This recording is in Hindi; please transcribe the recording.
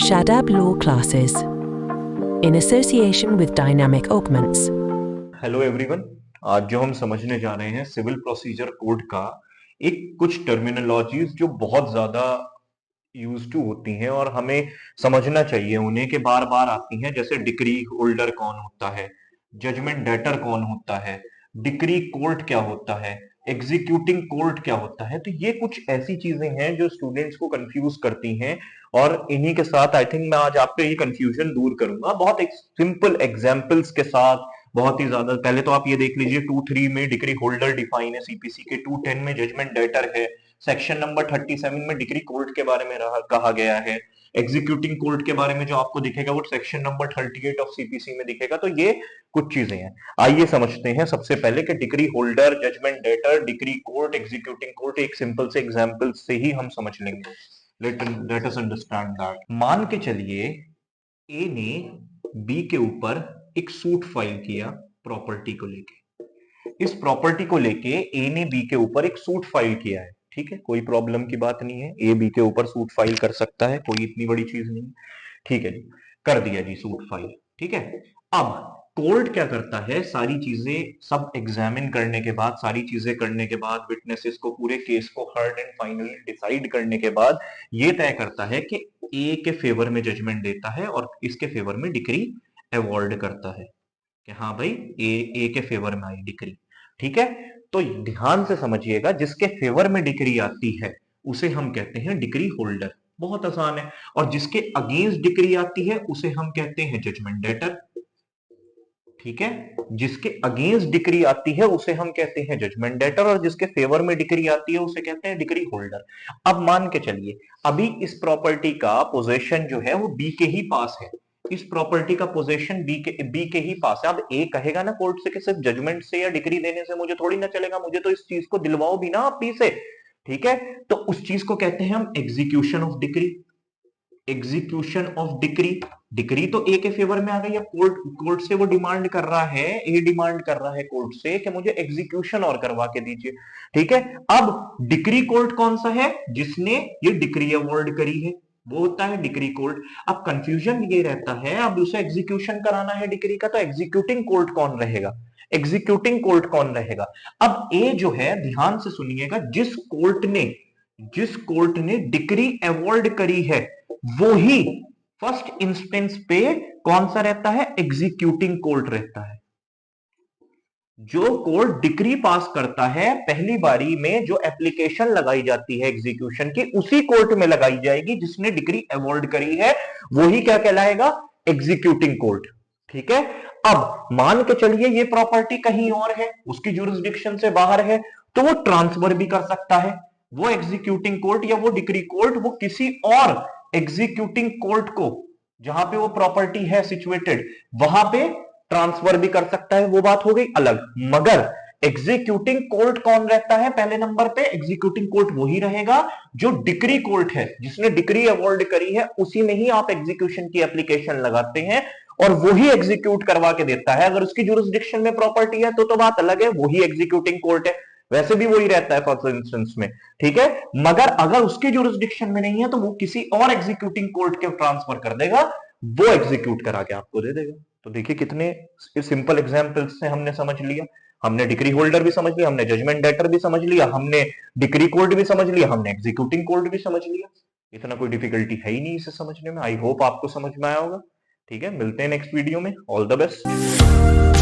Shadab Law Classes in association with Dynamic Augments. Hello everyone, आज जो हम समझने जा रहे हैं सिविल प्रोसीजर कोड का एक कुछ टर्मिनोलॉजीज जो बहुत ज्यादा यूज टू होती हैं और हमें समझना चाहिए उन्हें कि बार बार आती हैं, जैसे डिक्री होल्डर कौन होता है, जजमेंट डेटर कौन होता है, डिक्री कोर्ट क्या होता है, एग्जीक्यूटिंग कोर्ट क्या होता है। तो ये कुछ ऐसी चीजें हैं जो स्टूडेंट्स को कंफ्यूज करती हैं और इन्हीं के साथ आई थिंक मैं आज आपके ये कंफ्यूजन दूर करूंगा बहुत एक सिंपल एग्जांपल्स के साथ। बहुत ही ज्यादा पहले तो आप ये देख लीजिए 2.3 में डिक्री होल्डर डिफाइन है सीपीसी के, 2.10 में जजमेंट डेटर है, सेक्शन नंबर 37 में डिक्री कोर्ट के बारे में कहा गया है, एग्जीक्यूटिंग कोर्ट के बारे में जो आपको दिखेगा वो सेक्शन नंबर 38 ऑफ सीपीसी में दिखेगा। तो ये कुछ चीजें हैं, आइए समझते हैं सबसे पहले कि decree holder, judgment debtor, decree court, executing court एक सिंपल से एग्जांपल से ही हम समझ लेंगे। Let us understand that. मान के चलिए ए ने बी के ऊपर एक सूट फाइल किया प्रॉपर्टी को लेके। इस प्रॉपर्टी को लेके ए ने बी के ऊपर एक सूट फाइल किया है, ठीक है, कोई प्रॉब्लम की बात नहीं है, ए बी के ऊपर सूट फाइल कर सकता है, कोई इतनी बड़ी चीज नहीं, ठीक है जी, कर दिया जी सूट फाइल, ठीक है। अब कोर्ट क्या करता है, सारी चीजें सब एग्जामिन करने के बाद, सारी चीजें करने के बाद, विटनेसेस को, पूरे केस को हर्ड एंड फाइनली डिसाइड करने के बाद ये तय करता है कि ए के फेवर में जजमेंट देता है और इसके फेवर में डिक्री अवॉर्ड करता है कि हाँ भाई ए के फेवर में आई डिक्री, ठीक है। तो ध्यान से समझिएगा, जिसके फेवर में डिक्री आती है उसे हम कहते हैं डिक्री होल्डर, बहुत आसान है, और जिसके अगेंस्ट डिक्री आती है उसे हम कहते हैं जजमेंट डेटर, ठीक है। जिसके अगेंस्ट डिक्री आती है उसे हम कहते हैं जजमेंट डेटर और जिसके फेवर में डिक्री आती है उसे कहते हैं डिक्री होल्डर। अब मान के चलिए अभी इस प्रॉपर्टी का पोजेशन जो है वो बी के ही पास है, इस प्रॉपर्टी का पोजेशन बी के ही पास है। अब ए कहेगा ना कोर्ट से कि सिर्फ जजमेंट से या डिक्री देने से मुझे थोड़ी ना चलेगा, मुझे तो इस चीज को दिलवाओ भी ना आप बी से, ठीक है। तो उस चीज को कहते हैं हम execution of decree, execution of decree. Decree तो ए के फेवर में आ गई, कोर्ट से वो डिमांड कर रहा है, ए डिमांड कर रहा है कोर्ट से कि मुझे एग्जीक्यूशन और करवा के दीजिए, ठीक है। अब डिक्री कोर्ट कौन सा है, जिसने ये डिक्री अवॉर्ड करी है, वो होता है डिक्री कोर्ट। अब कंफ्यूजन ये रहता है, अब उसे एग्जीक्यूशन कराना है डिक्री का, तो एग्जीक्यूटिंग कोर्ट कौन रहेगा, एग्जीक्यूटिंग कोर्ट कौन रहेगा। अब ए जो है, ध्यान से सुनिएगा, जिस कोर्ट ने डिक्री अवॉर्ड करी है वो ही फर्स्ट इंस्टेंस पे कौन सा रहता है, एग्जीक्यूटिंग कोर्ट रहता है। जो कोर्ट डिक्री पास करता है पहली बारी में, जो एप्लीकेशन लगाई जाती है एग्जीक्यूशन की, उसी कोर्ट में लगाई जाएगी जिसने डिक्री अवॉर्ड करी है, वो ही क्या कहलाएगा, एग्जीक्यूटिंग कोर्ट, ठीक है। अब मान के चलिए ये प्रॉपर्टी कहीं और है, उसकी जुरिस्डिक्शन से बाहर है, तो वो ट्रांसफर भी कर सकता है, वो एग्जीक्यूटिंग कोर्ट या वो डिक्री कोर्ट वो किसी और एग्जीक्यूटिंग कोर्ट को, जहां पे वो प्रॉपर्टी है सिचुएटेड, वहां पे ट्रांसफर भी कर सकता है, वो बात हो गई अलग। मगर एग्जीक्यूटिंग कोर्ट कौन रहता है पहले नंबर पे, एग्जीक्यूटिंग कोर्ट वही रहेगा जो डिक्री कोर्ट है, जिसने डिक्री अवॉर्ड करी है, उसी में ही आप एग्जीक्यूशन की एप्लीकेशन लगाते हैं और वही एग्जीक्यूट करवा के देता है। अगर उसकी जुरिस्डिक्शन में प्रॉपर्टी है तो बात अलग है, वही एग्जीक्यूटिंग कोर्ट है, वैसे भी वही रहता है फर्स्ट इंस्टेंस में, ठीक है। मगर अगर उसके जुरिस्डिक्शन में नहीं है तो वो किसी और एग्जीक्यूटिंग कोर्ट के ट्रांसफर कर देगा, वो एग्जीक्यूट करा के आपको दे देगा। तो देखिए कितने सिंपल एग्जांपल्स से हमने समझ लिया, हमने डिक्री होल्डर भी समझ लिया, हमने जजमेंट डेटर भी समझ लिया, हमने डिक्री कोर्ट भी समझ लिया, हमने एग्जीक्यूटिंग कोर्ट भी समझ लिया। इतना कोई डिफिकल्टी है ही नहीं इसे समझने में। आई होप आपको समझ में आया होगा, ठीक है। मिलते हैं नेक्स्ट वीडियो में, ऑल द बेस्ट।